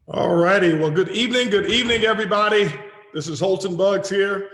All righty. Well, good evening, everybody. This is Holton Bugs here,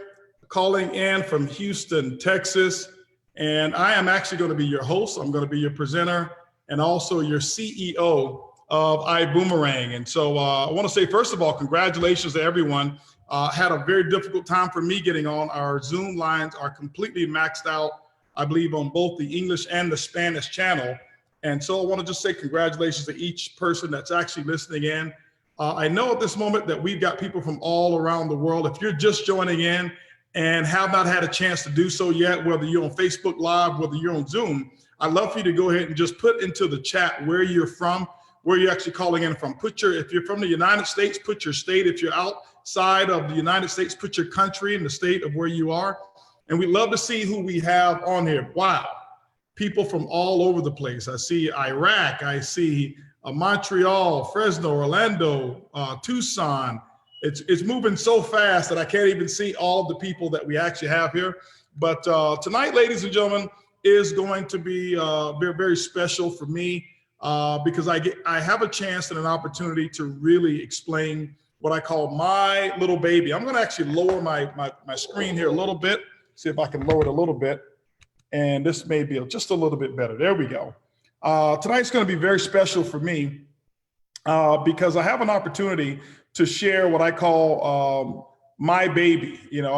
calling in from Houston, Texas. And I am actually going to be your host. I'm going to be your presenter and also your CEO of Ibüümerang. And so I want to say, first of all, congratulations to everyone. Had a very difficult time for me getting on. Our Zoom lines are completely maxed out, I believe, on both the English and the Spanish channel. And so I want to just say congratulations to each person that's actually listening in. I know at this moment that we've got people from all around the world. If you're just joining in and have not had a chance to do so yet, whether you're on Facebook Live, whether you're on Zoom, I'd love for you to go ahead and just put into the chat where you're from, where you're actually calling in from. If you're from the United States, put your state. If you're outside of the United States, put your country and the state of where you are. And we'd love to see who we have on here. Wow, people from all over the place. I see Iraq, I see Montreal, Fresno, Orlando, Tucson. It's moving so fast that I can't even see all of the people that we actually have here. But tonight, ladies and gentlemen, is going to be very, very special for me because I have a chance and an opportunity to really explain what I call my little baby. I'm going to actually lower my screen here a little bit, see if I can lower it a little bit. And this may be just a little bit better. There we go. Tonight's going to be very special for me because I have an opportunity to share what I call my baby. You know,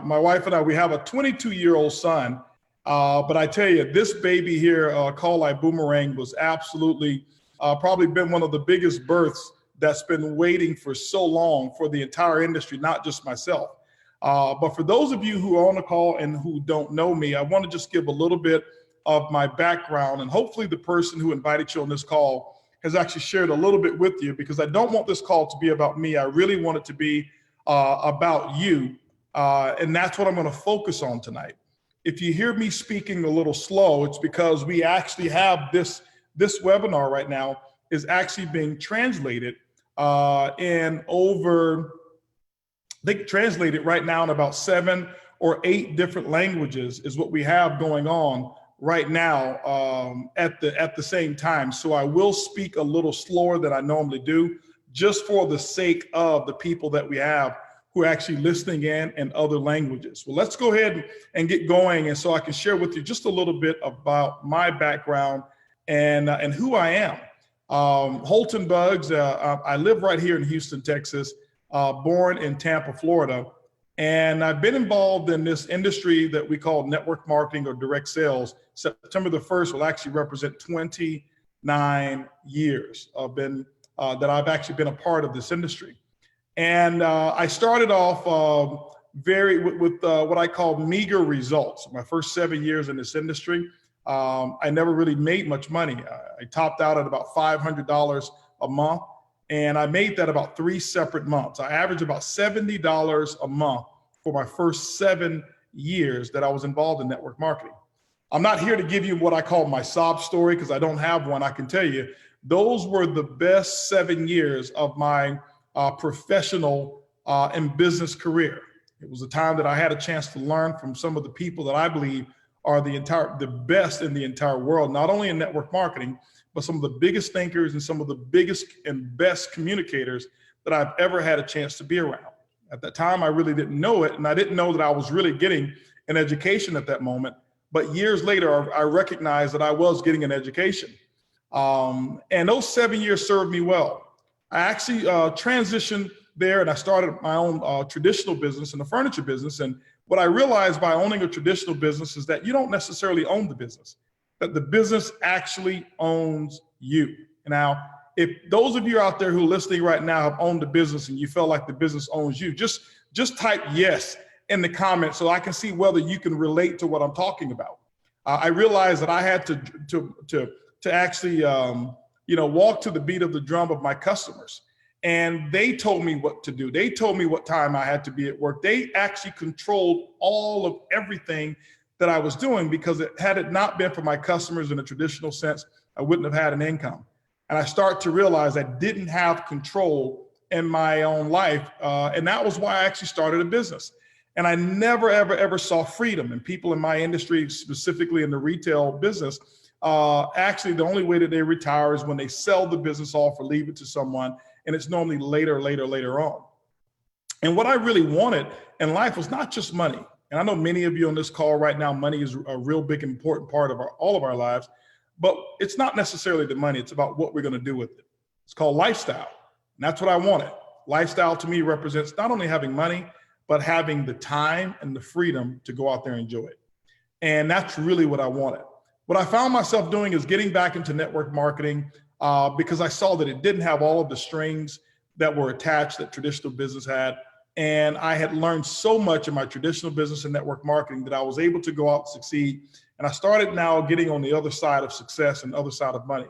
my wife and I, we have a 22-year-old son, but I tell you, this baby here called Ibüümerang was absolutely probably been one of the biggest births that's been waiting for so long for the entire industry, not just myself. But for those of you who are on the call and who don't know me, I want to just give a little bit of my background, and hopefully the person who invited you on this call has actually shared a little bit with you, because I don't want this call to be about me. I really want it to be about you, and that's what I'm going to focus on tonight. If you hear me speaking a little slow, it's because we actually have this webinar right now is actually being translated in over, they translate it right now in about 7 or 8 different languages is what we have going on right now at the same time. So I will speak a little slower than I normally do, just for the sake of the people that we have who are actually listening in other languages. Well, let's go ahead and get going, and so I can share with you just a little bit about my background and who I am. Holton Bugs, I live right here in Houston, Texas, born in Tampa, Florida. And I've been involved in this industry that we call network marketing or direct sales. September the 1st will actually represent 29 years that I've actually been a part of this industry. And I started off with what I call meager results. My first 7 years in this industry, I never really made much money. I topped out at about $500 a month. And I made that about 3 separate months. I averaged about $70 a month for my first 7 years that I was involved in network marketing. I'm not here to give you what I call my sob story, because I don't have one. I can tell you, those were the best 7 years of my professional and business career. It was a time that I had a chance to learn from some of the people that I believe are the best in the entire world, not only in network marketing, but some of the biggest thinkers and some of the biggest and best communicators that I've ever had a chance to be around. At that time, I really didn't know it, and I didn't know that I was really getting an education at that moment. But years later, I recognized that I was getting an education. And those 7 years served me well. I actually transitioned there, and I started my own traditional business in the furniture business. And what I realized by owning a traditional business is that you don't necessarily own the business, that the business actually owns you. Now, if those of you out there who are listening right now have owned the business and you feel like the business owns you, just type yes in the comments so I can see whether you can relate to what I'm talking about. I realized that I had to actually walk to the beat of the drum of my customers. And they told me what to do. They told me what time I had to be at work. They actually controlled all of everything that I was doing, because had it not been for my customers in a traditional sense, I wouldn't have had an income. And I start to realize I didn't have control in my own life. And that was why I actually started a business. And I never, ever, ever saw freedom. And people in my industry, specifically in the retail business, actually the only way that they retire is when they sell the business off or leave it to someone, and it's normally later on. And what I really wanted in life was not just money. And I know many of you on this call right now, money is a real big, important part of all of our lives, but it's not necessarily the money. It's about what we're going to do with it. It's called lifestyle. And that's what I wanted. Lifestyle to me represents not only having money, but having the time and the freedom to go out there and enjoy it. And that's really what I wanted. What I found myself doing is getting back into network marketing because I saw that it didn't have all of the strings that were attached that traditional business had. And I had learned so much in my traditional business and network marketing that I was able to go out and succeed. And I started now getting on the other side of success and the other side of money.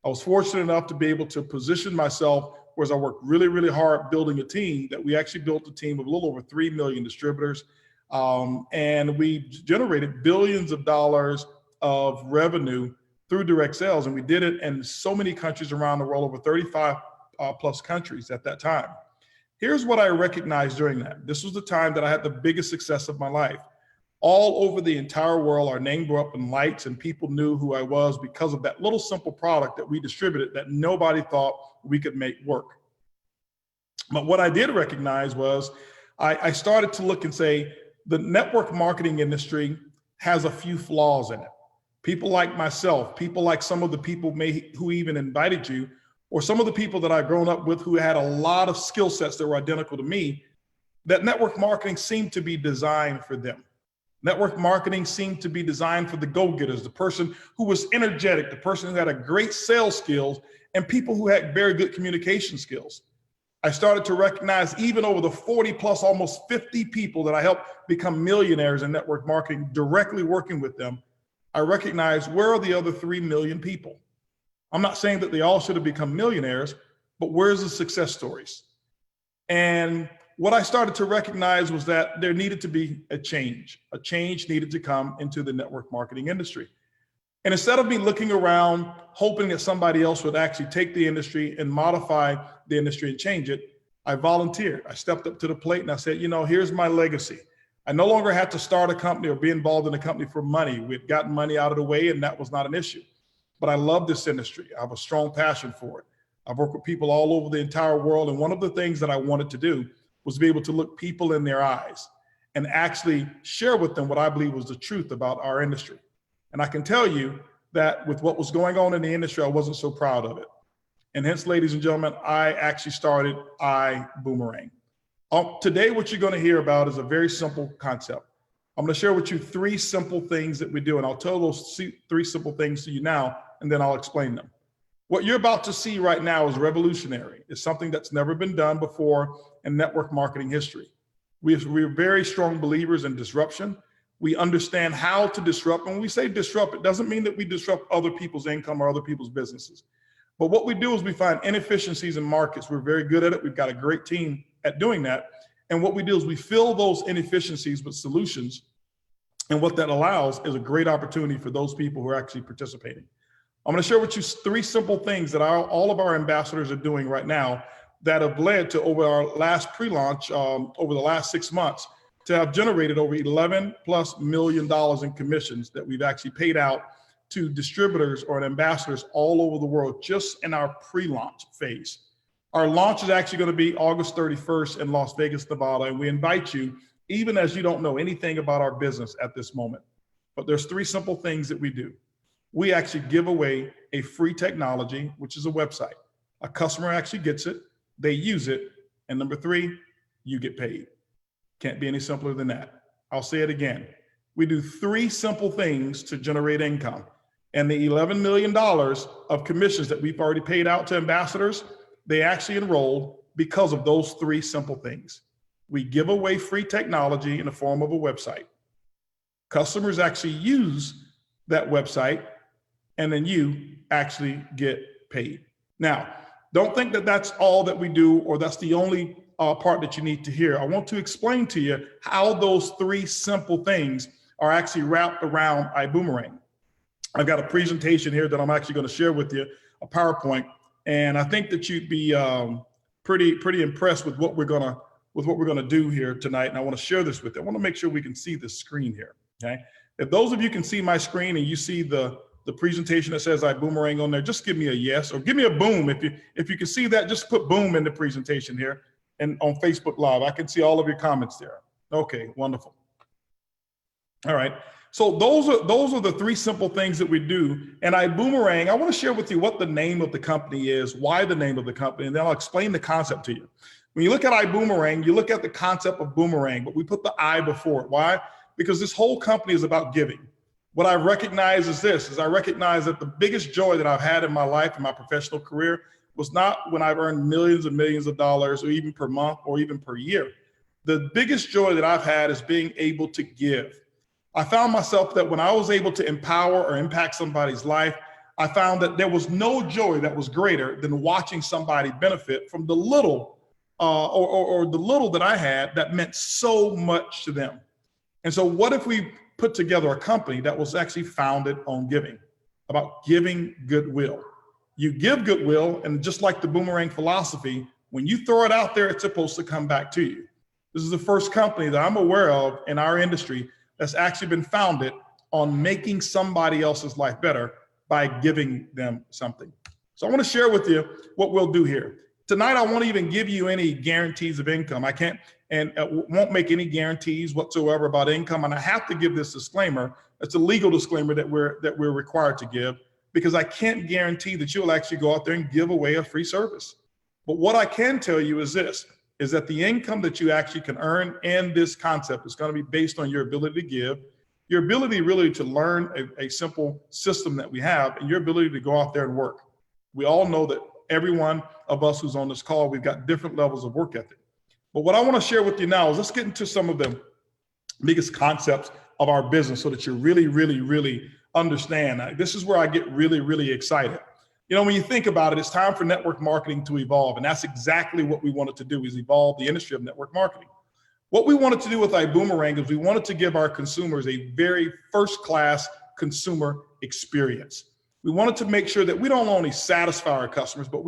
I was fortunate enough to be able to position myself, whereas I worked really, really hard building a team, that we actually built a team of a little over 3 million distributors. And we generated billions of dollars of revenue through direct sales. And we did it in so many countries around the world, over 35 plus countries at that time. Here's what I recognized during that. This was the time that I had the biggest success of my life. All over the entire world, our name grew up in lights and people knew who I was because of that little simple product that we distributed that nobody thought we could make work. But what I did recognize was I started to look and say, the network marketing industry has a few flaws in it. People like myself, people like some of the people who even invited you, or some of the people that I've grown up with who had a lot of skill sets that were identical to me, that network marketing seemed to be designed for them. Network marketing seemed to be designed for the go-getters, the person who was energetic, the person who had a great sales skills, and people who had very good communication skills. I started to recognize, even over the 40 plus, almost 50 people that I helped become millionaires in network marketing, directly working with them, I recognized, where are the other 3 million people? I'm not saying that they all should have become millionaires, but where's the success stories? And what I started to recognize was that there needed to be a change. A change needed to come into the network marketing industry. And instead of me looking around, hoping that somebody else would actually take the industry and modify the industry and change it, I volunteered. I stepped up to the plate and I said, here's my legacy. I no longer had to start a company or be involved in a company for money. We had gotten money out of the way and that was not an issue. But I love this industry. I have a strong passion for it. I've worked with people all over the entire world. And one of the things that I wanted to do was be able to look people in their eyes and actually share with them what I believe was the truth about our industry. And I can tell you that with what was going on in the industry, I wasn't so proud of it. And hence, ladies and gentlemen, I actually started Ibüümerang. Today, what you're going to hear about is a very simple concept. I'm going to share with you 3 simple things that we do, and I'll tell those 3 simple things to you now, and then I'll explain them. What you're about to see right now is revolutionary. It's something that's never been done before in network marketing history. We're very strong believers in disruption. We understand how to disrupt. And when we say disrupt, it doesn't mean that we disrupt other people's income or other people's businesses. But what we do is we find inefficiencies in markets. We're very good at it. We've got a great team at doing that. And what we do is we fill those inefficiencies with solutions. And what that allows is a great opportunity for those people who are actually participating. I'm going to share with you 3 simple things that all of our ambassadors are doing right now that have led to, over our last pre-launch, over the last 6 months, to have generated over $11+ million in commissions that we've actually paid out to distributors or ambassadors all over the world just in our pre-launch phase. Our launch is actually going to be August 31st in Las Vegas, Nevada, and we invite you, even as you don't know anything about our business at this moment. But there's 3 simple things that we do. We actually give away a free technology, which is a website. A customer actually gets it, they use it, and number 3, you get paid. Can't be any simpler than that. I'll say it again. We do 3 simple things to generate income. And the $11 million of commissions that we've already paid out to ambassadors, they actually enrolled because of those 3 simple things. We give away free technology in the form of a website. Customers actually use that website, and then you actually get paid. Now, don't think that that's all that we do or that's the only part that you need to hear. I want to explain to you how those 3 simple things are actually wrapped around Ibüümerang. I've got a presentation here that I'm actually going to share with you, a PowerPoint, and I think that you'd be pretty impressed with what we're gonna do here tonight. And I want to share this with you. I want to make sure we can see the screen here. Okay, if those of you can see my screen and you see the the presentation that says Ibüümerang on there, just give me a yes, or give me a boom. If you can see that, just put boom in the presentation here and on Facebook Live. I can see all of your comments there. Okay, wonderful. All right. So those are the three simple things that we do. And Ibüümerang, I want to share with you what the name of the company is, why the name of the company, and then I'll explain the concept to you. When you look at Ibüümerang, you look at the concept of boomerang, but we put the I before it. Why? Because this whole company is about giving. What I recognize is this, is I recognize that the biggest joy that I've had in my life, in my professional career, was not when I've earned millions and millions of dollars, or even per month, or even per year. The biggest joy that I've had is being able to give. I found myself that when I was able to empower or impact somebody's life, I found that there was no joy that was greater than watching somebody benefit from the little or the little that I had that meant so much to them. And so what if we put together a company that was actually founded on giving, about giving goodwill? You give goodwill, and just like the boomerang philosophy, when you throw it out there, it's supposed to come back to you. This is the first company that I'm aware of in our industry that's actually been founded on making somebody else's life better by giving them something. So I want to share with you what we'll do here. Tonight, I won't even give you any guarantees of income. I can't and won't make any guarantees whatsoever about income. And I have to give this disclaimer. It's a legal disclaimer that we're required to give, because I can't guarantee that you'll actually go out there and give away a free service. But what I can tell you is this, is that the income that you actually can earn in this concept is going to be based on your ability to give, your ability really to learn a simple system that we have, and your ability to go out there and work. We all know that every one of us who's on this call, we've got different levels of work ethic. But what I want to share with you now is let's get into some of the biggest concepts of our business so that you really, really, really understand. This is where I get really, really excited. You know, when you think about it, it's time for network marketing to evolve. And that's exactly what we wanted to do, is evolve the industry of network marketing. What we wanted to do with Ibüümerang is we wanted to give our consumers a very first-class consumer experience. We wanted to make sure that we don't only satisfy our customers, but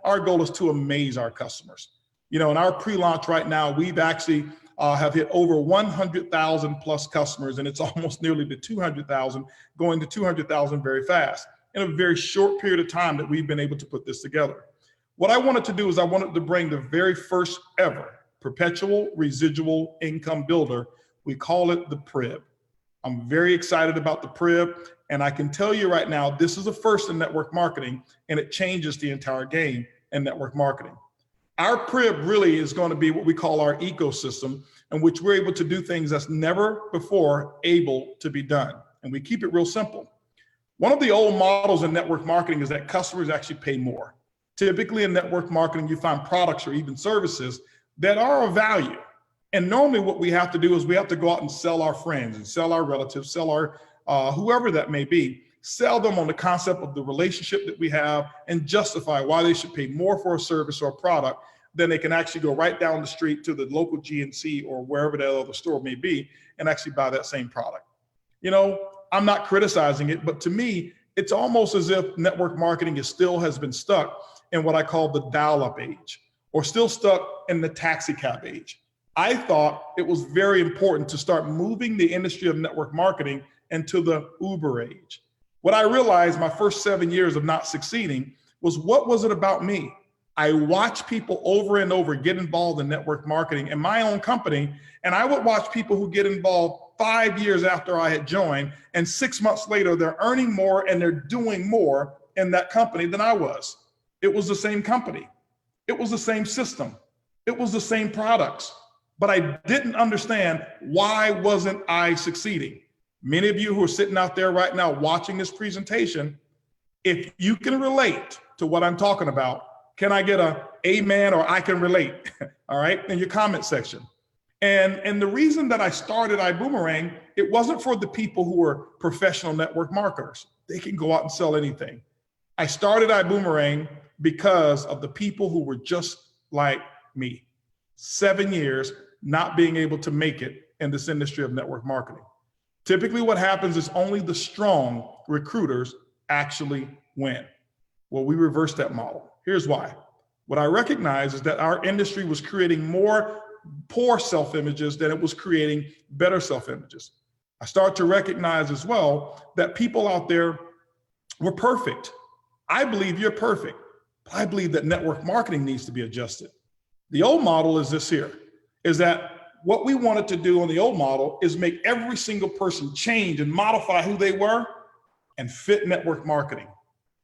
our goal is to amaze our customers. You know, in our pre-launch right now, we've actually have hit over 100,000 plus customers, and it's almost nearly to 200,000, going to 200,000 very fast, in a very short period of time that we've been able to put this together. What I wanted to do is I wanted to bring the very first ever perpetual residual income builder. We call it the PRIB. I'm very excited about the PRIB, and I can tell you right now, this is a first in network marketing, and it changes the entire game in network marketing. Our PRIB really is going to be what we call our ecosystem, in which we're able to do things that's never before able to be done. And we keep it real simple. One of the old models in network marketing is that customers actually pay more. Typically in network marketing, you find products or even services that are of value. And normally what we have to do is we have to go out and sell our friends and sell our relatives, sell our whoever that may be, sell them on the concept of the relationship that we have and justify why they should pay more for a service or a product than they can actually go right down the street to the local GNC or wherever that other store may be and actually buy that same product. You know, I'm not criticizing it, but to me, it's almost as if network marketing has been stuck in what I call the dial-up age, or still stuck in the taxi cab age. I thought it was very important to start moving the industry of network marketing into the Uber age. What I realized my first 7 years of not succeeding was, what was it about me? I watched people over and over get involved in network marketing in my own company, and I would watch people who get involved 5 years after I had joined, and 6 months later, they're earning more and they're doing more in that company than I was. It was the same company. It was the same system. It was the same products, but I didn't understand, why wasn't I succeeding? Many of you who are sitting out there right now watching this presentation, if you can relate to what I'm talking about, can I get a amen or I can relate, all right, in your comment section. And the reason that I started Ibüümerang, it wasn't for the people who were professional network marketers. They can go out and sell anything. I started Ibüümerang because of the people who were just like me. 7 years not being able to make it in this industry of network marketing. Typically what happens is only the strong recruiters actually win. Well, we reversed that model. Here's why. What I recognize is that our industry was creating more poor self-images than it was creating better self-images. I start to recognize as well that people out there We're perfect. I believe you're perfect. But I believe that network marketing needs to be adjusted. The old model is this here, is that what we wanted to do on the old model is make every single person change and modify who they were and fit network marketing.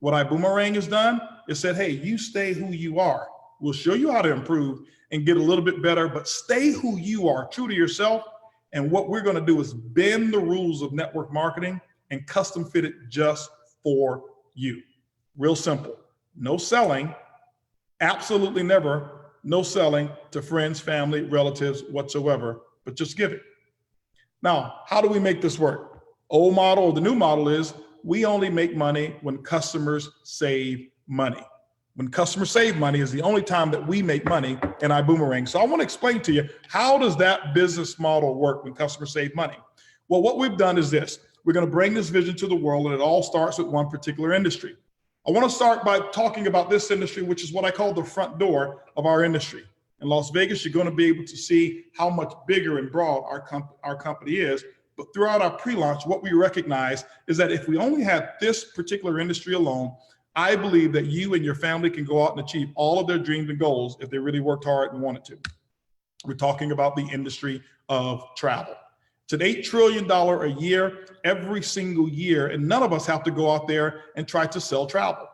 What Ibüümerang has done is said, hey, you stay who you are. We'll show you how to improve and get a little bit better, but stay who you are, true to yourself. And what we're going to do is bend the rules of network marketing and custom fit it just for you. Real simple. No selling, absolutely never. No selling to friends, family, relatives, whatsoever, but just give it. Now, how do we make this work? Old model, the new model is we only make money when customers save money. When customers save money is the only time that we make money in Ibüümerang. So I want to explain to you, how does that business model work when customers save money? Well, what we've done is this. We're going to bring this vision to the world, and it all starts with one particular industry. I want to start by talking about this industry, which is what I call the front door of our industry. In Las Vegas, you're going to be able to see how much bigger and broad our company is. But throughout our pre-launch, what we recognize is that if we only had this particular industry alone, I believe that you and your family can go out and achieve all of their dreams and goals if they really worked hard and wanted to. We're talking about the industry of travel. It's an $8 trillion a year, every single year, and none of us have to go out there and try to sell travel.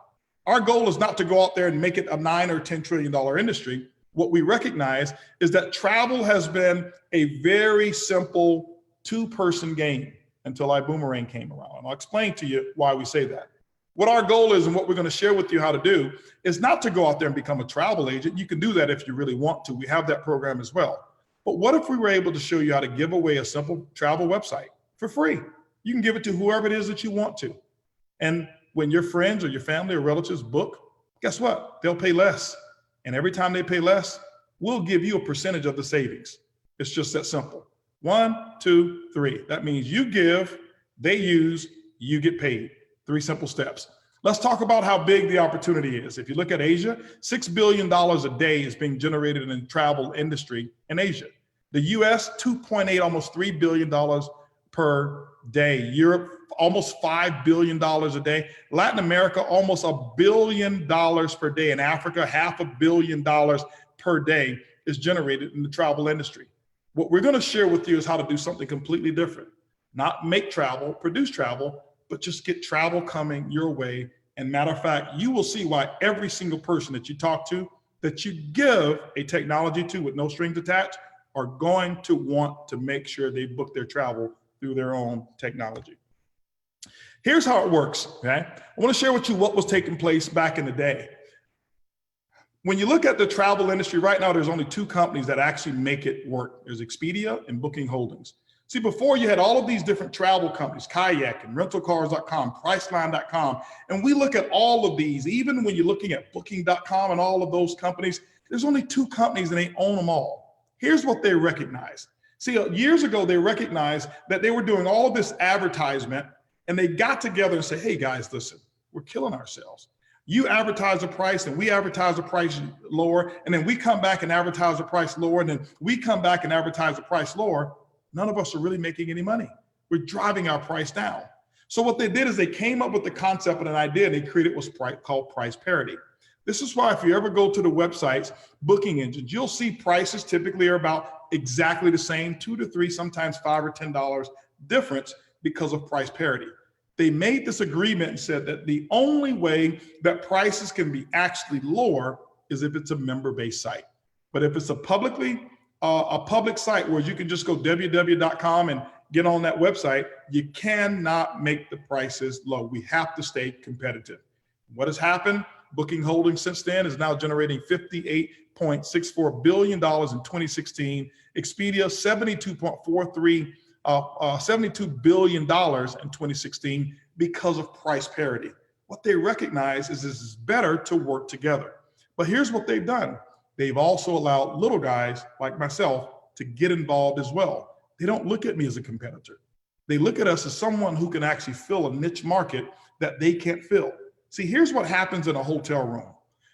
Our goal is not to go out there and make it a $9 or $10 trillion industry. What we recognize is that travel has been a very simple two-person game until Ibüümerang came around. And I'll explain to you why we say that. What our goal is and what we're going to share with you how to do is not to go out there and become a travel agent. You can do that if you really want to. We have that program as well. But what if we were able to show you how to give away a simple travel website for free? You can give it to whoever it is that you want to. And when your friends or your family or relatives book, guess what? They'll pay less. And every time they pay less, we'll give you a percentage of the savings. It's just that simple. 1, 2, 3. That means you give, they use, you get paid. 3 simple steps. Let's talk about how big the opportunity is. If you look at Asia, $6 billion a day is being generated in the travel industry in Asia. The US, 2.8, almost $3 billion per day. Europe, almost $5 billion a day. Latin America, almost $1 billion per day. In Africa, $500 million per day is generated in the travel industry. What we're going to share with you is how to do something completely different. Not make travel, produce travel, but just get travel coming your way. And matter of fact, you will see why every single person that you talk to, that you give a technology to with no strings attached, are going to want to make sure they book their travel through their own technology. Here's how it works, okay? I want to share with you what was taking place back in the day. When you look at the travel industry right now, there's only 2 companies that actually make it work. There's Expedia and Booking Holdings. See, before you had all of these different travel companies, Kayak and rentalcars.com, Priceline.com, and we look at all of these, even when you're looking at Booking.com and all of those companies, there's only 2 companies and they own them all. Here's what they recognize. See, years ago, they recognized that they were doing all of this advertisement, and they got together and said, hey guys, listen, we're killing ourselves. You advertise a price and we advertise a price lower, and then we come back and advertise a price lower, and then we come back and advertise a price lower. None of us are really making any money. We're driving our price down. So what they did is they came up with the concept and an idea, and they created what's called price parity. This is why if you ever go to the websites, booking engines, you'll see prices typically are about exactly the same, 2 to 3, sometimes $5 or $10 difference because of price parity. They made this agreement and said that the only way that prices can be actually lower is if it's a member-based site. But if it's a public site where you can just go www.com and get on that website, you cannot make the prices low. We have to stay competitive. What has happened? Booking Holdings since then is now generating $58.64 billion in 2016. Expedia, $72 billion in 2016 because of price parity. What they recognize is this is better to work together. But here's what they've done. They've also allowed little guys like myself to get involved as well. They don't look at me as a competitor. They look at us as someone who can actually fill a niche market that they can't fill. See, here's what happens in a hotel room.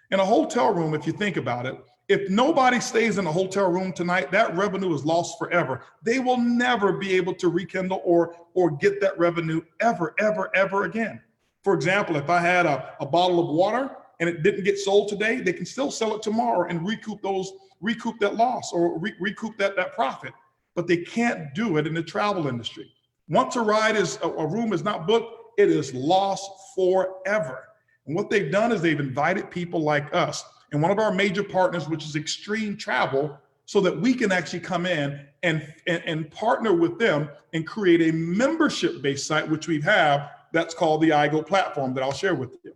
In a hotel room, if you think about it, if nobody stays in a hotel room tonight, that revenue is lost forever. They will never be able to rekindle or get that revenue ever, ever, ever again. For example, if I had a bottle of water and it didn't get sold today, they can still sell it tomorrow and recoup that loss or recoup that profit. But they can't do it in the travel industry. Once a room is not booked, it is lost forever. And what they've done is they've invited people like us and one of our major partners, which is Extreme Travel, so that we can actually come in and partner with them and create a membership-based site, which we have, that's called the iGo platform that I'll share with you.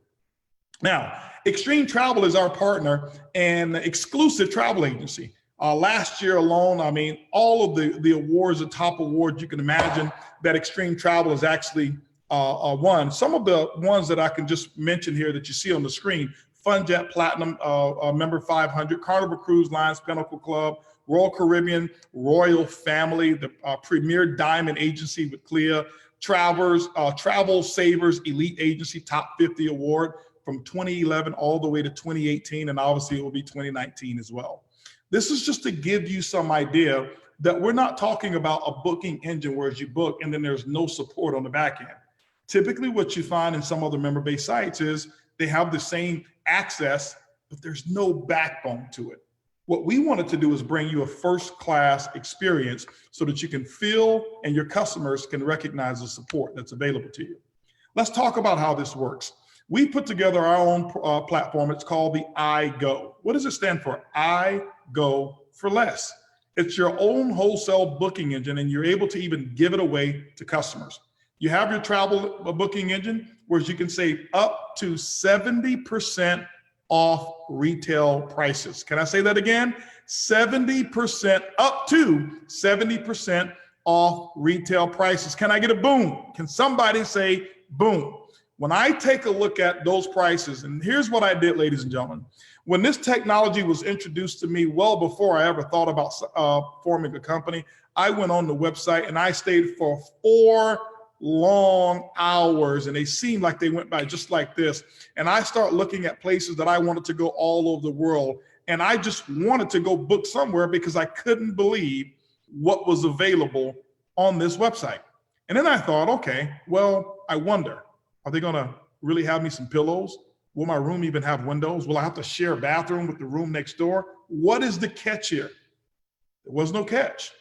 Now, Extreme Travel is our partner and exclusive travel agency. Last year alone, I mean, all of the awards, the top awards you can imagine that Extreme Travel has actually won. Some of the ones that I can just mention here that you see on the screen: FunJet Platinum, Member 500, Carnival Cruise Lines, Pinnacle Club, Royal Caribbean, Royal Family, the Premier Diamond Agency with CLIA, Travel Savers Elite Agency Top 50 Award from 2011 all the way to 2018, and obviously it will be 2019 as well. This is just to give you some idea that we're not talking about a booking engine where you book and then there's no support on the back end. Typically what you find in some other member-based sites is they have the same access, but there's no backbone to it. What we wanted to do is bring you a first-class experience so that you can feel and your customers can recognize the support that's available to you. Let's talk about how this works. We put together our own platform. It's called the iGo. What does it stand for? I go for less. It's your own wholesale booking engine, and you're able to even give it away to customers. You have your travel booking engine where you can save up to 70% off retail prices. Can I say that again? 70%, up to 70% off retail prices. Can I get a boom? Can somebody say boom? When I take a look at those prices, and here's what I did, ladies and gentlemen. When this technology was introduced to me well before I ever thought about forming a company, I went on the website and I stayed for 4 long hours, and they seemed like they went by just like this. And I start looking at places that I wanted to go all over the world. And I just wanted to go book somewhere because I couldn't believe what was available on this website. And then I thought, okay, well, I wonder, are they gonna really have me some pillows? Will my room even have windows? Will I have to share a bathroom with the room next door? What is the catch here? There was no catch.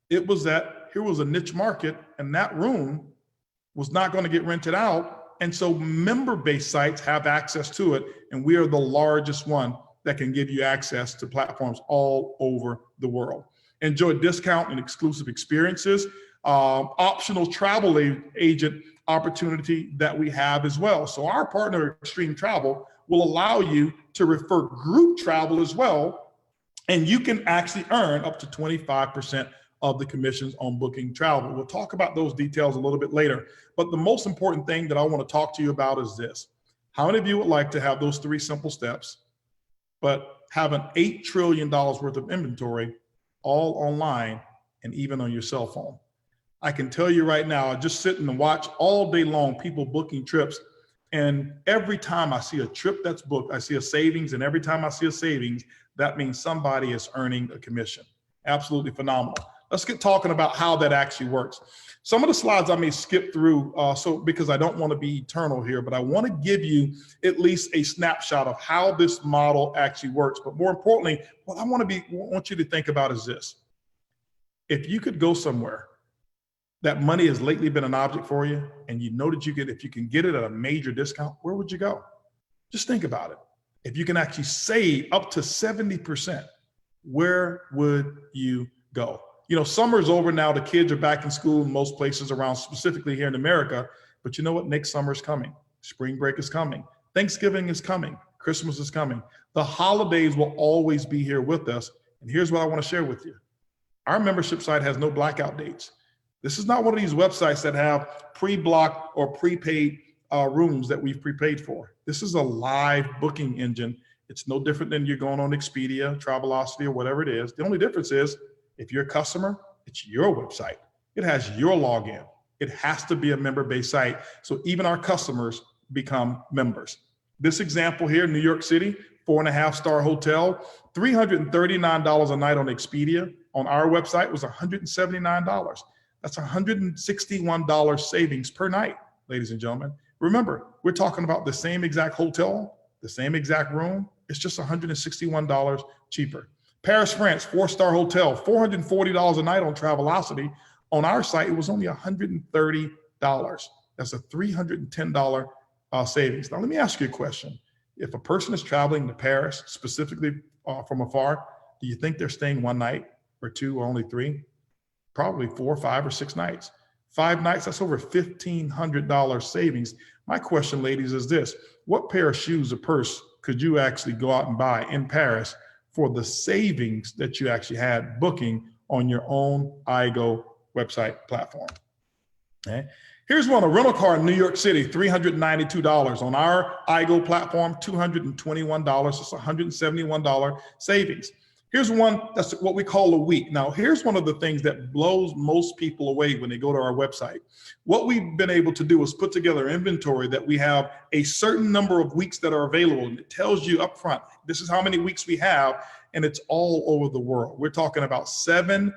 It was that here was a niche market and that room was not going to get rented out. And so member-based sites have access to it. And we are the largest one that can give you access to platforms all over the world. Enjoy discount and exclusive experiences, optional travel agent opportunity that we have as well. So our partner, Extreme Travel, will allow you to refer group travel as well. And you can actually earn up to 25% of the commissions on booking travel. We'll talk about those details a little bit later. But the most important thing that I want to talk to you about is this. How many of you would like to have those 3 simple steps, but have an $8 trillion worth of inventory all online and even on your cell phone? I can tell you right now, I just sit and watch all day long people booking trips. And every time I see a trip that's booked, I see a savings. And every time I see a savings, that means somebody is earning a commission. Absolutely phenomenal. Let's get talking about how that actually works. Some of the slides I may skip through because I don't want to be eternal here, but I want to give you at least a snapshot of how this model actually works. But more importantly, what I want you to think about is this. If you could go somewhere that money has lately been an object for you, and you know that if you can get it at a major discount, where would you go? Just think about it. If you can actually save up to 70%, where would you go? You know, summer's over now. The kids are back in school in most places around, specifically here in America. But you know what? Next summer is coming. Spring break is coming. Thanksgiving is coming. Christmas is coming. The holidays will always be here with us. And here's what I want to share with you. Our membership site has no blackout dates. This is not one of these websites that have pre-blocked or prepaid rooms that we've prepaid for. This is a live booking engine. It's no different than you're going on Expedia, Travelocity, or whatever it is. The only difference is if you're a customer, it's your website. It has your login. It has to be a member-based site. So even our customers become members. This example here, New York City, 4.5-star hotel, $339 a night on Expedia. On our website was $179. That's $161 savings per night, ladies and gentlemen. Remember, we're talking about the same exact hotel, the same exact room. It's just $161 cheaper. Paris, France, 4-star hotel, $440 a night on Travelocity. On our site, it was only $130. That's a $310 savings. Now, let me ask you a question. If a person is traveling to Paris, specifically from afar, do you think they're staying one night or two or only three? Probably 4, 5, or 6 nights. 5 nights, that's over $1,500 savings. My question, ladies, is this. What pair of shoes or purse could you actually go out and buy in Paris for the savings that you actually had booking on your own iGo website platform? Okay. Here's one, a rental car in New York City, $392. On our iGo platform, $221. It's $171 savings. Here's one that's what we call a week. Now, here's one of the things that blows most people away when they go to our website. What we've been able to do is put together inventory that we have a certain number of weeks that are available. And it tells you up front, this is how many weeks we have, and it's all over the world. We're talking about 7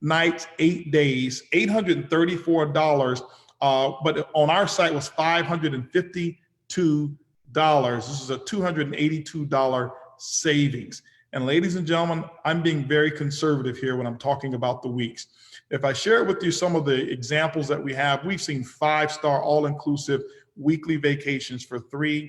nights, 8 days, $834. But on our site was $552. This is a $282 savings. And ladies and gentlemen, I'm being very conservative here when I'm talking about the weeks. If I share with you some of the examples that we have, we've seen 5-star all-inclusive weekly vacations for $300.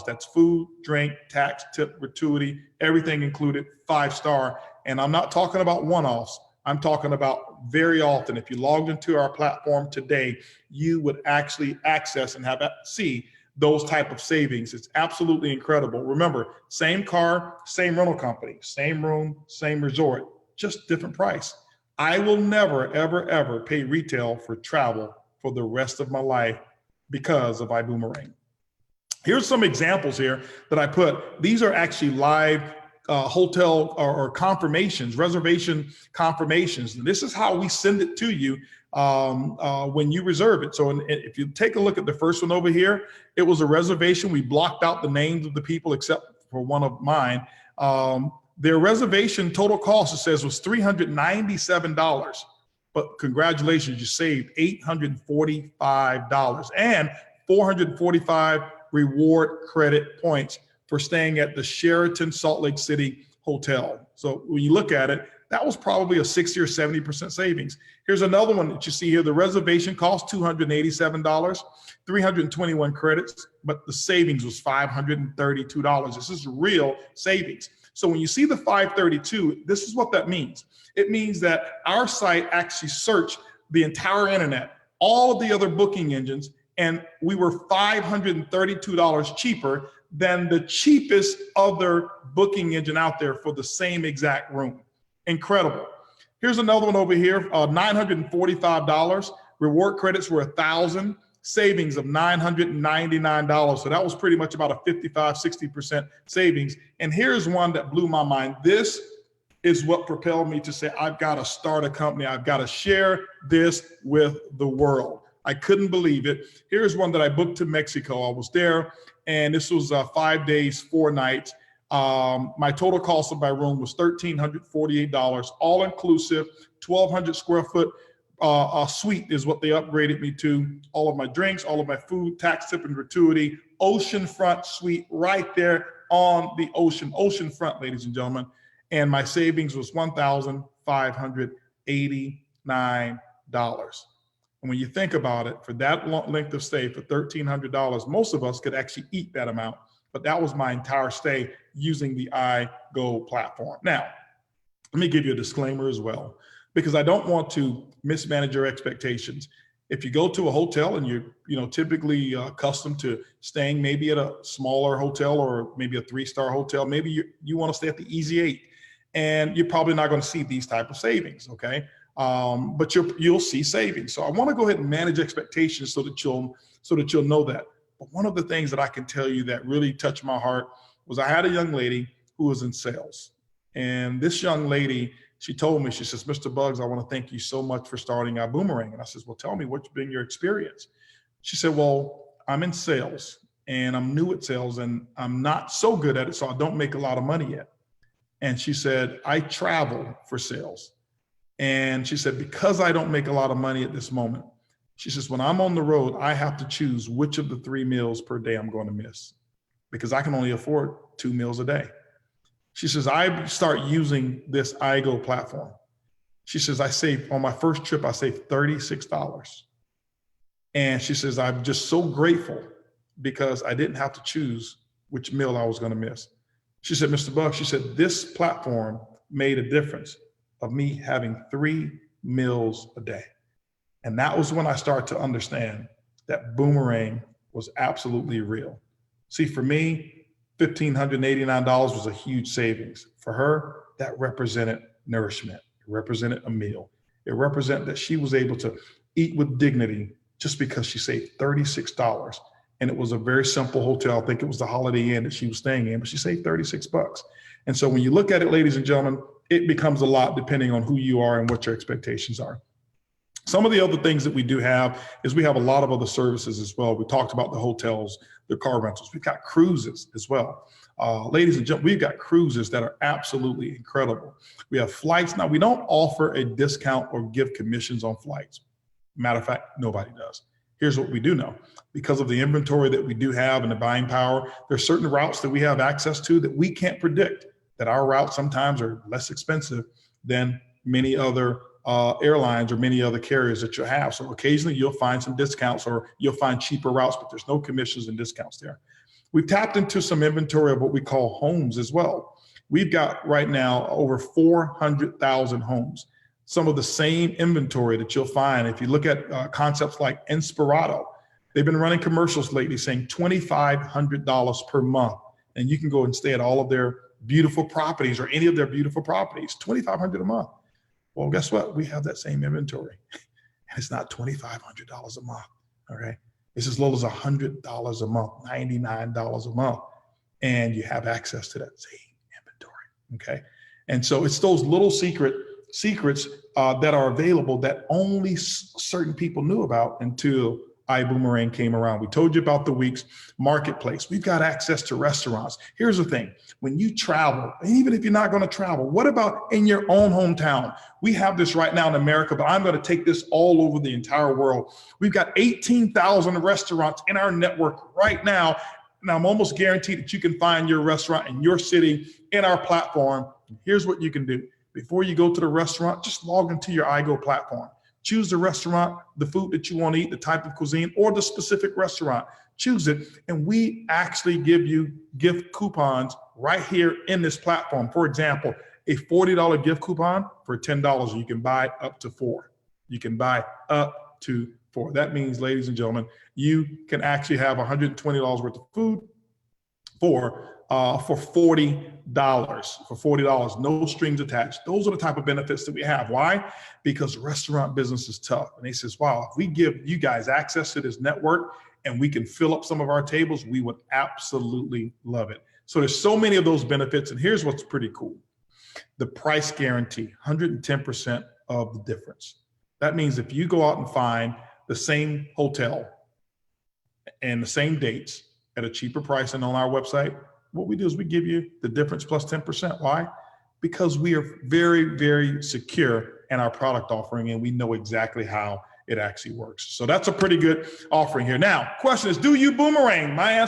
That's food, drink, tax, tip, gratuity, everything included, 5-star. And I'm not talking about one-offs. I'm talking about very often. If you logged into our platform today, you would actually access and see those type of savings. It's absolutely incredible. Remember, same car, same rental company, same room, same resort, just different price. I will never, ever, ever pay retail for travel for the rest of my life because of Ibüümerang. Here's some examples here that I put. These are actually live hotel or confirmations, reservation confirmations. And this is how we send it to you when you reserve it. So if you take a look at the first one over here, it was a reservation. We blocked out the names of the people except for one of mine. Their reservation total cost, it says, was $397. But congratulations, you saved $845 and 445 reward credit points for staying at the Sheraton Salt Lake City Hotel. So when you look at it, that was probably a 60 or 70% savings. Here's another one that you see here. The reservation cost $287, 321 credits, but the savings was $532. This is real savings. So when you see the 532, this is what that means. It means that our site actually searched the entire internet, all of the other booking engines, and we were $532 cheaper than the cheapest other booking engine out there for the same exact room. Incredible. Here's another one over here, $945. Reward credits were 1,000, savings of $999. So that was pretty much about a 55, 60% savings. And here's one that blew my mind. This is what propelled me to say, I've got to start a company. I've got to share this with the world. I couldn't believe it. Here's one that I booked to Mexico. I was there, and this was 5 days, 4 nights. My total cost of my room was $1,348, all inclusive, 1,200 square foot suite is what they upgraded me to. All of my drinks, all of my food, tax, tip, and gratuity, oceanfront suite right there on the ocean front, ladies and gentlemen. And my savings was $1,589. And when you think about it, for that long length of stay for $1,300, most of us could actually eat that amount. But that was my entire stay using the iGo platform. Now, let me give you a disclaimer as well, because I don't want to mismanage your expectations. If you go to a hotel and you're typically accustomed to staying maybe at a smaller hotel or maybe a 3-star hotel, maybe you want to stay at the Easy 8, and you're probably not going to see these type of savings, okay? But you'll see savings. So I want to go ahead and manage expectations so that you'll know that. But one of the things that I can tell you that really touched my heart was I had a young lady who was in sales. And this young lady, she told me, she says, Mr. Buggs, I want to thank you so much for starting Ibüümerang. And I says, well, tell me, what's been your experience? She said, well, I'm in sales and I'm new at sales and I'm not so good at it, so I don't make a lot of money yet. And she said, I travel for sales. And she said, because I don't make a lot of money at this moment, She says, when I'm on the road, I have to choose which of the 3 meals per day I'm going to miss because I can only afford 2 meals a day. She says, I start using this iGo platform. She says, I saved on my first trip, I saved $36. And she says, I'm just so grateful because I didn't have to choose which meal I was going to miss. She said, Mr. Buck, she said, this platform made a difference of me having 3 meals a day. And that was when I started to understand that Boomerang was absolutely real. See, for me, $1,589 was a huge savings. For her, that represented nourishment. It represented a meal. It represented that she was able to eat with dignity just because she saved $36. And it was a very simple hotel. I think it was the Holiday Inn that she was staying in, but she saved $36. And so when you look at it, ladies and gentlemen, it becomes a lot depending on who you are and what your expectations are. Some of the other things that we do have is we have a lot of other services as well. We talked about the hotels, the car rentals. We've got cruises as well. Ladies and gentlemen, we've got cruises that are absolutely incredible. We have flights. Now, we don't offer a discount or give commissions on flights. Matter of fact, nobody does. Here's what we do know. Because of the inventory that we do have and the buying power, there's certain routes that we have access to that we can't predict, that our routes sometimes are less expensive than many other airlines or many other carriers that you'll have. So occasionally you'll find some discounts or you'll find cheaper routes, but there's no commissions and discounts there. We've tapped into some inventory of what we call homes as well. We've got right now over 400,000 homes. Some of the same inventory that you'll find if you look at concepts like Inspirato. They've been running commercials lately saying $2,500 per month. And you can go and stay at all of their beautiful properties or any of their beautiful properties, $2,500 a month. Well, guess what? We have that same inventory. And it's not $2,500 a month, okay? It's as low as $100 a month, $99 a month. And you have access to that same inventory, okay? And so it's those little secrets that are available that only certain people knew about until Ibüümerang came around. We told you about the week's marketplace. We've got access to restaurants. Here's the thing. When you travel, even if you're not going to travel, what about in your own hometown? We have this right now in America, but I'm going to take this all over the entire world. We've got 18,000 restaurants in our network right now. And I'm almost guaranteed that you can find your restaurant in your city in our platform. Here's what you can do. Before you go to the restaurant, just log into your iGo platform. Choose the restaurant, the food that you want to eat, the type of cuisine, or the specific restaurant. Choose it, and we actually give you gift coupons right here in this platform. For example, a $40 gift coupon for $10, you can buy up to 4. You can buy up to 4. That means, ladies and gentlemen, you can actually have $120 worth of food for $40, no strings attached. Those are the type of benefits that we have. Why? Because restaurant business is tough. And he says, wow, if we give you guys access to this network and we can fill up some of our tables, we would absolutely love it. So there's so many of those benefits. And here's what's pretty cool. The price guarantee, 110% of the difference. That means if you go out and find the same hotel and the same dates at a cheaper price than on our website, what we do is we give you the difference plus 10%. Why? Because we are very, very secure in our product offering and we know exactly how it actually works. So that's a pretty good offering here. Now, question is, do you boomerang? My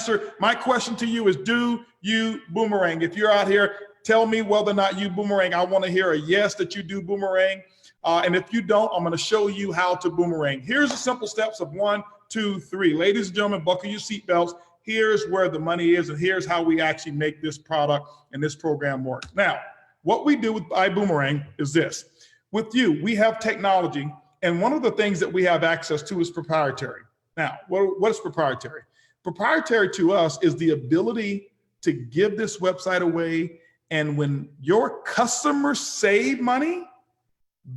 question to you is, do you boomerang? If you're out here, tell me whether or not you boomerang. I want to hear a yes that you do boomerang. And if you don't, I'm going to show you how to boomerang. Here's the simple steps of 1, 2, 3. Ladies and gentlemen, buckle your seatbelts. Here's where the money is, and here's how we actually make this product and this program work. Now, what we do with Ibüümerang is this. With you, we have technology, and one of the things that we have access to is proprietary. Now, what is proprietary? Proprietary to us is the ability to give this website away, and when your customers save money,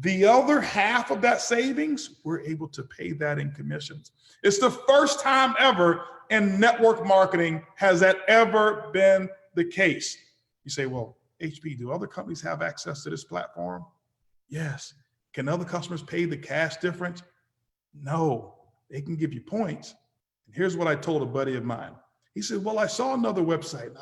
the other half of that savings, we're able to pay that in commissions. It's the first time ever in network marketing has that ever been the case. You say, well, HB, do other companies have access to this platform? Yes. Can other customers pay the cash difference? No, they can give you points. And here's what I told a buddy of mine. He said, well, I saw another website.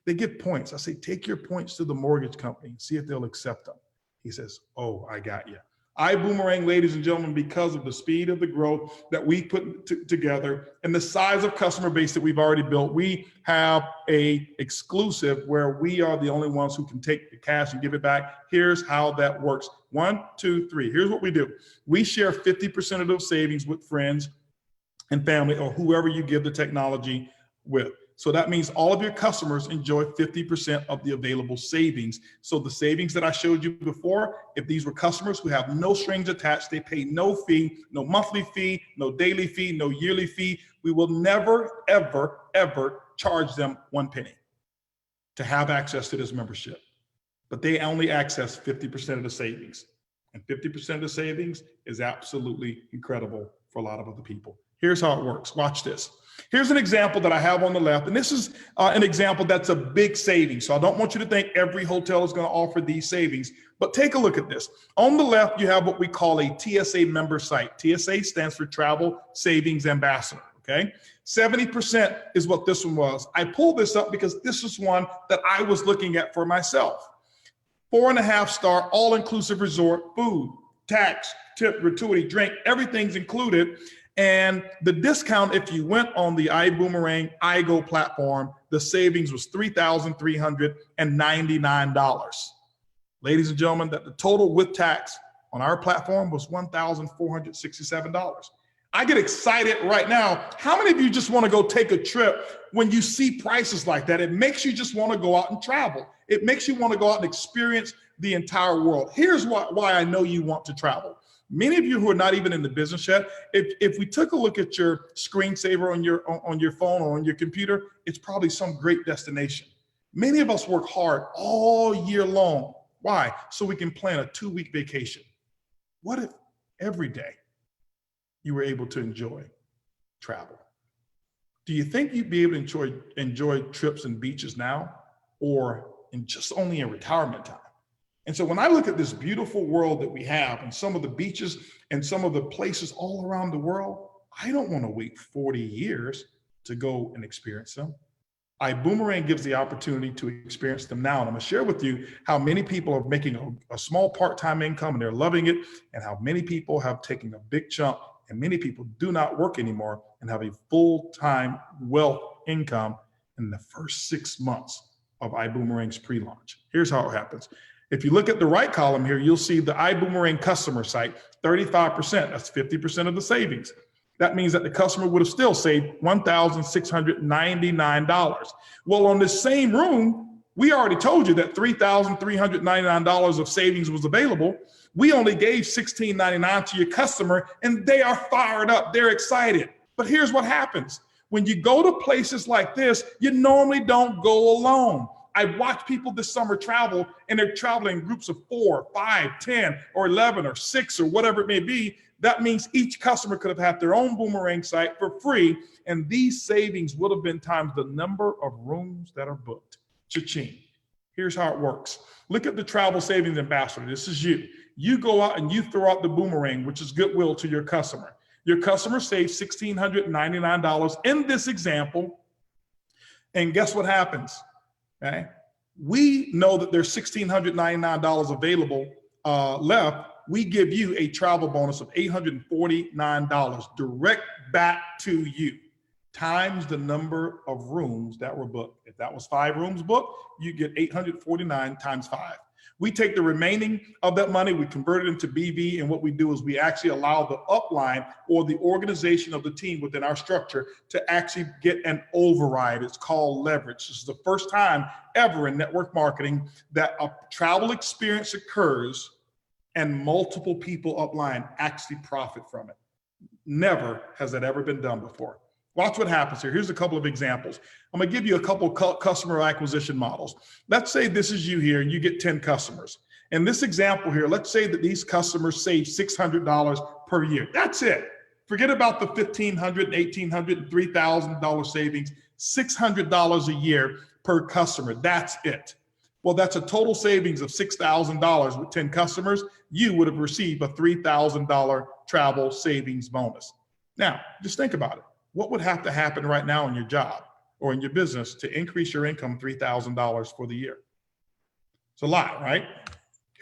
They give points. I say, take your points to the mortgage company and see if they'll accept them. He says, oh, I got you. Ibüümerang, ladies and gentlemen, because of the speed of the growth that we put together and the size of customer base that we've already built, we have a exclusive where we are the only ones who can take the cash and give it back. Here's how that works. 1, 2, 3. Here's what we do. We share 50% of those savings with friends and family or whoever you give the technology with. So that means all of your customers enjoy 50% of the available savings. So the savings that I showed you before, if these were customers who have no strings attached, they pay no fee, no monthly fee, no daily fee, no yearly fee, we will never, ever, ever charge them 1 penny to have access to this membership. But they only access 50% of the savings. And 50% of the savings is absolutely incredible for a lot of other people. Here's how it works. Watch this. Here's an example that I have on the left, and this is an example that's a big savings. So I don't want you to think every hotel is going to offer these savings, but take a look at this. On the left, you have what we call a TSA member site. TSA stands for Travel Savings Ambassador, okay? 70% is what this one was. I pulled this up because this is one that I was looking at for myself. 4.5-star all-inclusive resort, food, tax, tip, gratuity, drink, everything's included. And the discount, if you went on the Ibüümerang iGo platform, the savings was $3,399. Ladies and gentlemen, that the total with tax on our platform was $1,467. I get excited right now. How many of you just want to go take a trip when you see prices like that? It makes you just want to go out and travel. It makes you want to go out and experience the entire world. Here's why I know you want to travel. Many of you who are not even in the business yet, if we took a look at your screensaver on your phone or on your computer, it's probably some great destination. Many of us work hard all year long. Why? So we can plan a 2-week vacation. What if every day you were able to enjoy travel? Do you think you'd be able to enjoy trips and beaches now, or only in retirement time? And so when I look at this beautiful world that we have and some of the beaches and some of the places all around the world, I don't want to wait 40 years to go and experience them. Ibüümerang gives the opportunity to experience them now. And I'm going to share with you how many people are making a small part-time income and they're loving it, and how many people have taken a big chunk, and many people do not work anymore and have a full-time wealth income in the first 6 months of Ibüümerang's pre-launch. Here's how it happens. If you look at the right column here, you'll see the Ibüümerang customer site, 35%, that's 50% of the savings. That means that the customer would have still saved $1,699. Well, on this same room, we already told you that $3,399 of savings was available. We only gave $1,699 to your customer, and they are fired up, they're excited. But here's what happens. When you go to places like this, you normally don't go alone. I watch people this summer travel, and they're traveling in groups of 4, 5, 10, or 11, or 6, or whatever it may be. That means each customer could have had their own Ibüümerang site for free, and these savings would have been times the number of rooms that are booked. Cha-ching. Here's how it works. Look at the Travel Savings Ambassador. This is you. You go out and you throw out the Ibüümerang, which is goodwill, to your customer. Your customer saves $1,699 in this example, and guess what happens? Okay. We know that there's $1,699 available left. We give you a travel bonus of $849 direct back to you, times the number of rooms that were booked. If that was 5 rooms booked, you get 849 times 5. We take the remaining of that money, we convert it into BV, and what we do is we actually allow the upline or the organization of the team within our structure to actually get an override. It's called leverage. This is the first time ever in network marketing that a travel experience occurs and multiple people upline actually profit from it. Never has that ever been done before. Watch what happens here. Here's a couple of examples. I'm gonna give you a couple customer acquisition models. Let's say this is you here and you get 10 customers. In this example here, let's say that these customers save $600 per year. That's it. Forget about the $1,500, $1,800, and $3,000 savings, $600 a year per customer. That's it. Well, that's a total savings of $6,000 with 10 customers. You would have received a $3,000 travel savings bonus. Now, just think about it. What would have to happen right now in your job or in your business to increase your income $3,000 for the year? It's a lot, right?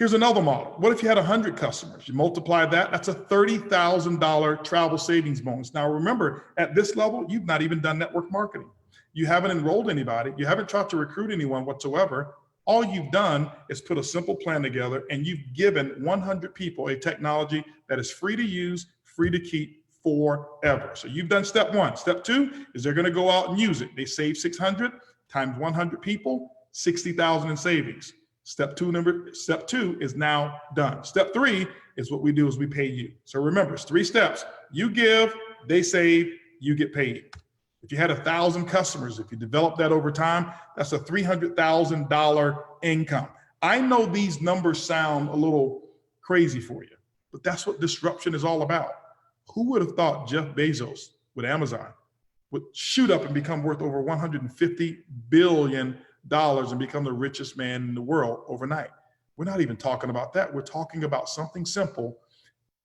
Here's another model. What if you had 100 customers? You multiply that, that's a $30,000 travel savings bonus. Now remember, at this level, you've not even done network marketing. You haven't enrolled anybody. You haven't tried to recruit anyone whatsoever. All you've done is put a simple plan together, and you've given 100 people a technology that is free to use, free to keep forever. So you've done step one. Step two is they're going to go out and use it. They save 600 times 100 people, 60,000 in savings. Step two is now done. Step three is what we do is we pay you. So remember, it's 3 steps. You give, they save, you get paid. If you had 1,000 customers, if you develop that over time, that's a $300,000 income. I know these numbers sound a little crazy for you, but that's what disruption is all about. Who would have thought Jeff Bezos with Amazon would shoot up and become worth over $150 billion and become the richest man in the world overnight? We're not even talking about that. We're talking about something simple,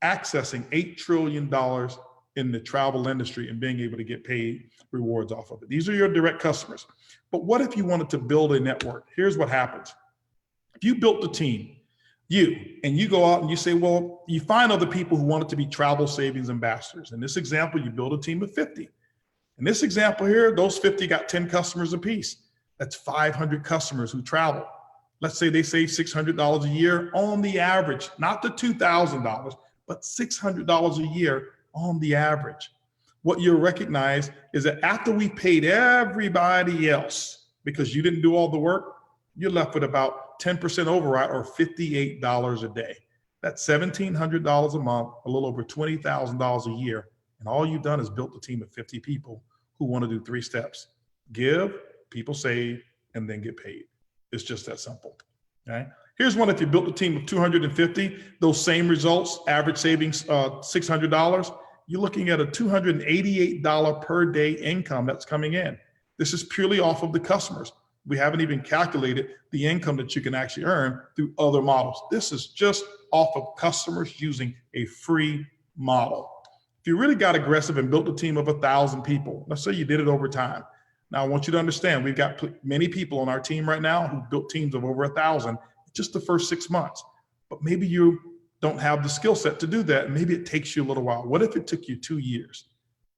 accessing $8 trillion in the travel industry and being able to get paid rewards off of it. These are your direct customers. But what if you wanted to build a network? Here's what happens. If you built the team, and you go out and you say, well, you find other people who want it to be travel savings ambassadors. In this example, you build a team of 50. In this example here, those 50 got 10 customers apiece. That's 500 customers who travel. Let's say they save $600 a year on the average, not the $2,000, but $600 a year on the average. What you'll recognize is that after we paid everybody else, because you didn't do all the work, you're left with about 10% override or $58 a day. That's $1,700 a month, a little over $20,000 a year. And all you've done is built a team of 50 people who want to do 3 steps: give, people save, and then get paid. It's just that simple. Okay. Here's one. If you built a team of 250, those same results, average savings $600, you're looking at a $288 per day income that's coming in. This is purely off of the customers. We haven't even calculated the income that you can actually earn through other models. This is just off of customers using a free model. If you really got aggressive and built a team of 1,000 people, let's say you did it over time. Now, I want you to understand, we've got many people on our team right now who built teams of over 1,000 just the first 6 months. But maybe you don't have the skill set to do that. Maybe it takes you a little while. What if it took you 2 years,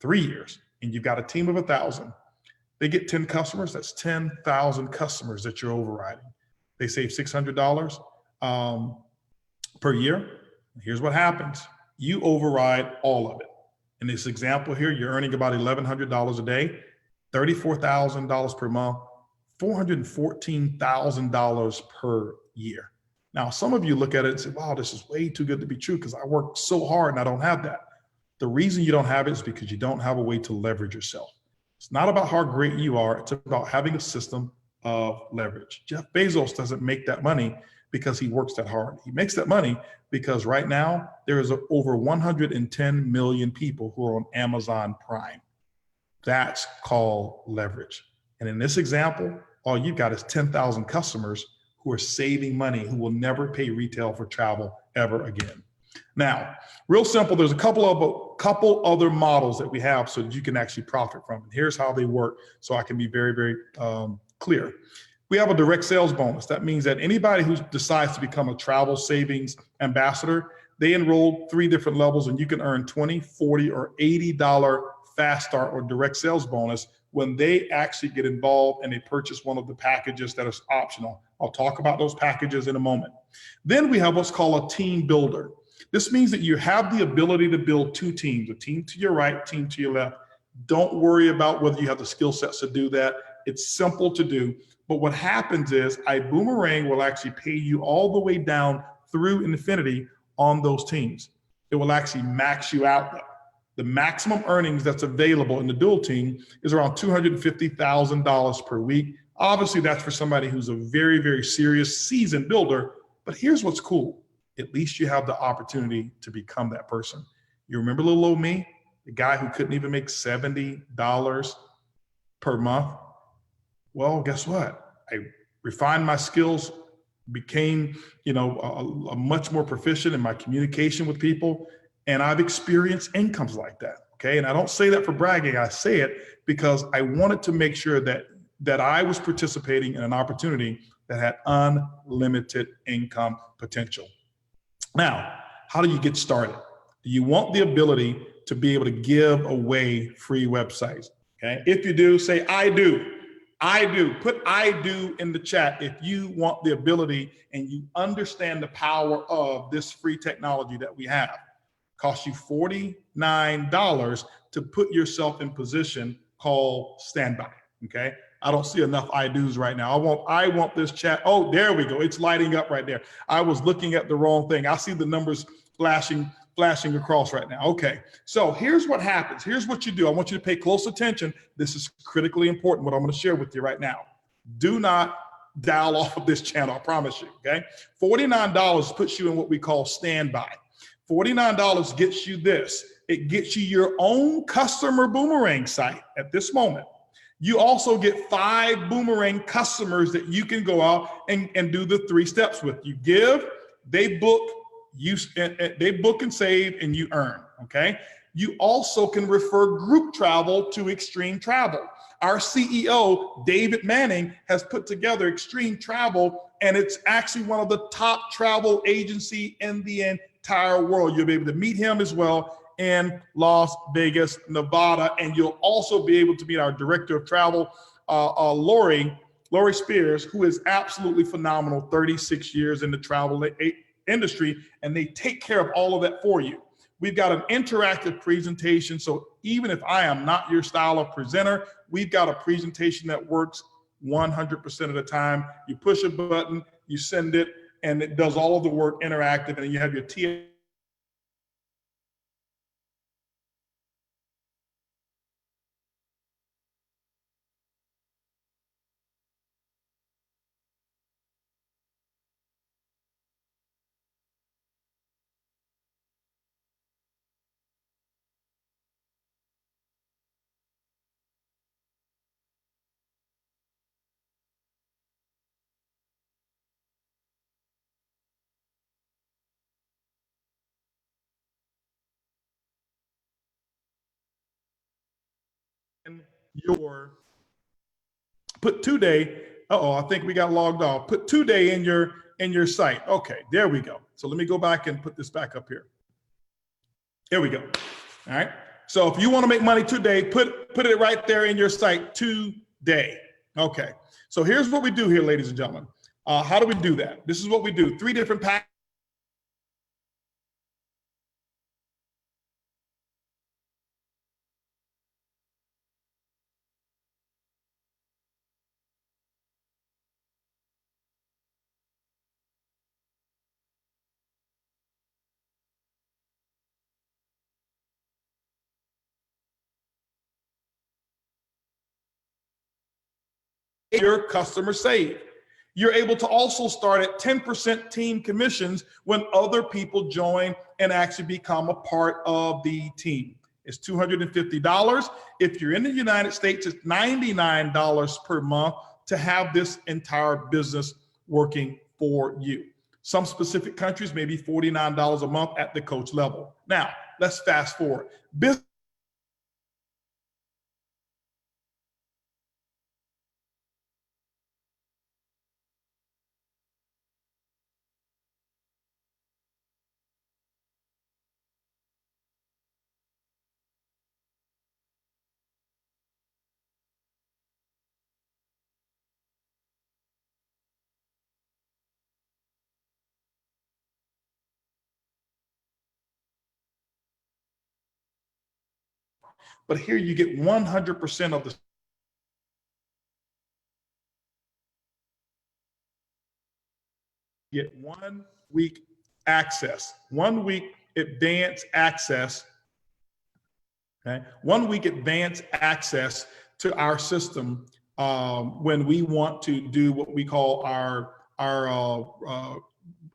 3 years, and you've got a team of 1,000? They get 10 customers. That's 10,000 customers that you're overriding. They save $600 per year. Here's what happens. You override all of it. In this example here, you're earning about $1,100 a day, $34,000 per month, $414,000 per year. Now, some of you look at it and say, wow, this is way too good to be true because I work so hard and I don't have that. The reason you don't have it is because you don't have a way to leverage yourself. It's not about how great you are. It's about having a system of leverage. Jeff Bezos doesn't make that money because he works that hard. He makes that money because right now there is over 110 million people who are on Amazon Prime. That's called leverage. And in this example, all you've got is 10,000 customers who are saving money, who will never pay retail for travel ever again. Now, real simple, there's a couple other models that we have so that you can actually profit from. And here's how they work so I can be very, very clear. We have a direct sales bonus. That means that anybody who decides to become a travel savings ambassador, they enroll 3 different levels and you can earn $20, $40, or $80 fast start or direct sales bonus when they actually get involved and they purchase one of the packages that is optional. I'll talk about those packages in a moment. Then we have what's called a team builder. This means that you have the ability to build 2 teams, a team to your right, team to your left. Don't worry about whether you have the skill sets to do that. It's simple to do. But what happens is Ibüümerang will actually pay you all the way down through infinity on those teams. It will actually max you out. The maximum earnings that's available in the dual team is around $250,000 per week. Obviously, that's for somebody who's a very, very serious seasoned builder. But here's what's cool. At least you have the opportunity to become that person. You remember little old me, the guy who couldn't even make $70 per month? Well, guess what? I refined my skills, became, a much more proficient in my communication with people, and I've experienced incomes like that. Okay, and I don't say that for bragging. I say it because I wanted to make sure that I was participating in an opportunity that had unlimited income potential. Now, how do you get started? Do you want the ability to be able to give away free websites? Okay. If you do, say, I do. I do. Put I do in the chat if you want the ability and you understand the power of this free technology that we have. Costs you $49 to put yourself in position called standby. Okay. I don't see enough I do's right now. I want this chat. Oh, there we go. It's lighting up right there. I was looking at the wrong thing. I see the numbers flashing across right now. Okay, so here's what happens. Here's what you do. I want you to pay close attention. This is critically important, what I'm going to share with you right now. Do not dial off of this channel, I promise you, okay? $49 puts you in what we call standby. $49 gets you this. It gets you your own customer boomerang site at this moment. You also get 5 boomerang customers that you can go out and do the 3 steps with. You give, they book, they book and save, and you earn, okay? You also can refer group travel to Extreme Travel. Our CEO, David Manning, has put together Extreme Travel, and it's actually one of the top travel agency in the entire world. You'll be able to meet him as well in Las Vegas, Nevada, and you'll also be able to meet our director of travel, Lori Spears, who is absolutely phenomenal, 36 years in the travel industry, and they take care of all of that for you. We've got an interactive presentation, so even if I am not your style of presenter, we've got a presentation that works 100% of the time. You push a button, you send it, and it does all of the work interactive, and then you have your TA. Your put today. I think we got logged off. Put today in your site. Okay, there we go. So let me go back and put this back up here. There we go. All right. So if you want to make money today, put it right there in your site today. Okay. So here's what we do here, ladies and gentlemen. How do we do that? This is what we do. 3 different packs. Your customer save. You're able to also start at 10% team commissions when other people join and actually become a part of the team. It's $250. If you're in the United States, it's $99 per month to have this entire business working for you. Some specific countries may be $49 a month at the coach level. Now, let's fast forward. But here you get 100% of the get 1 week access, 1 week advance access. Okay, 1 week advance access to our system when we want to do what we call our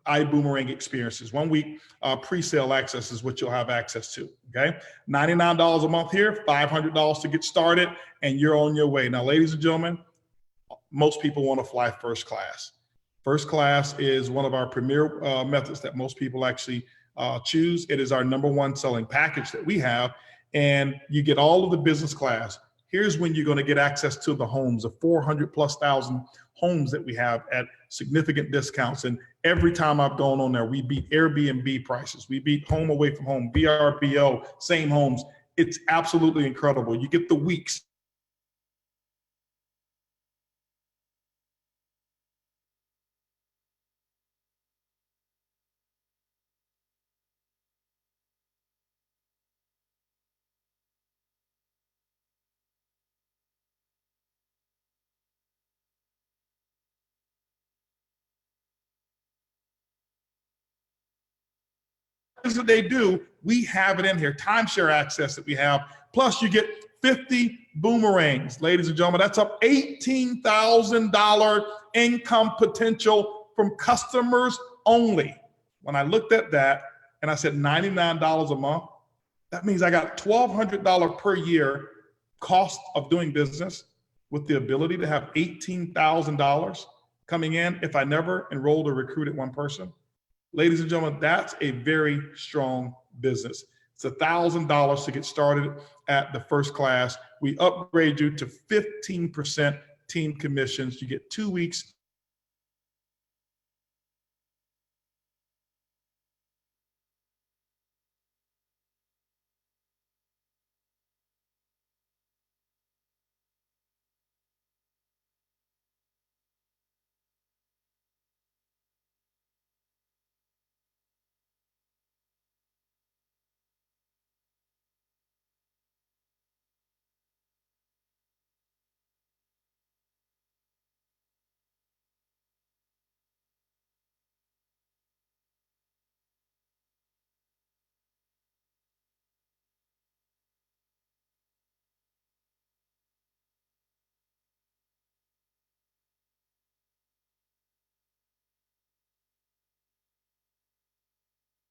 Ibüümerang experiences. 1 week pre-sale access is what you'll have access to, okay? $99 a month here, $500 to get started, and you're on your way. Now, ladies and gentlemen, most people want to fly first class. First class is one of our premier methods that most people actually choose. It is our #1 selling package that we have, and you get all of the business class. Here's when you're going to get access to the homes, the 400,000+ homes that we have at significant discounts. And every time I've gone on there, we beat Airbnb prices. We beat home away from home, VRBO, same homes. It's absolutely incredible. You get the weeks. That they do, we have it in here. Timeshare access that we have. Plus, you get 50 boomerangs, ladies and gentlemen. That's up $18,000 income potential from customers only. When I looked at that and I said $99 a month, that means I got $1,200 per year cost of doing business with the ability to have $18,000 coming in if I never enrolled or recruited one person. Ladies and gentlemen, that's a very strong business. It's $1,000 to get started at the first class. We upgrade you to 15% team commissions. You get 2 weeks.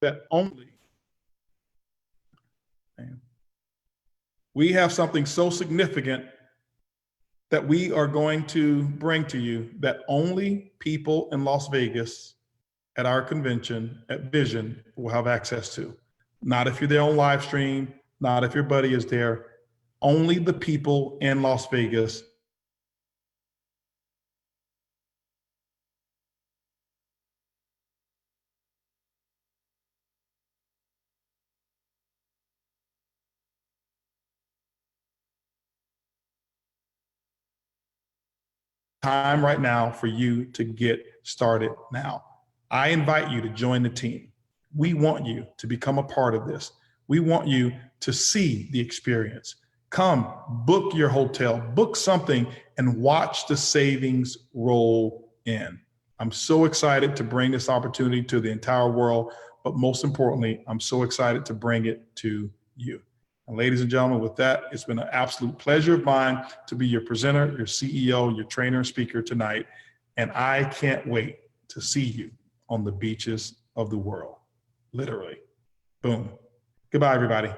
That only. We have something so significant that we are going to bring to you that only people in Las Vegas at our convention at Vision will have access to. Not if you're there on live stream, not if your buddy is there, only the people in Las Vegas. Time right now for you to get started now. I invite you to join the team. We want you to become a part of this. We want you to see the experience. Come, book your hotel, book something, and watch the savings roll in. I'm so excited to bring this opportunity to the entire world, but most importantly, I'm so excited to bring it to you. And ladies and gentlemen, with that, it's been an absolute pleasure of mine to be your presenter, your CEO, your trainer and speaker tonight. And I can't wait to see you on the beaches of the world, literally. Boom. Goodbye, everybody.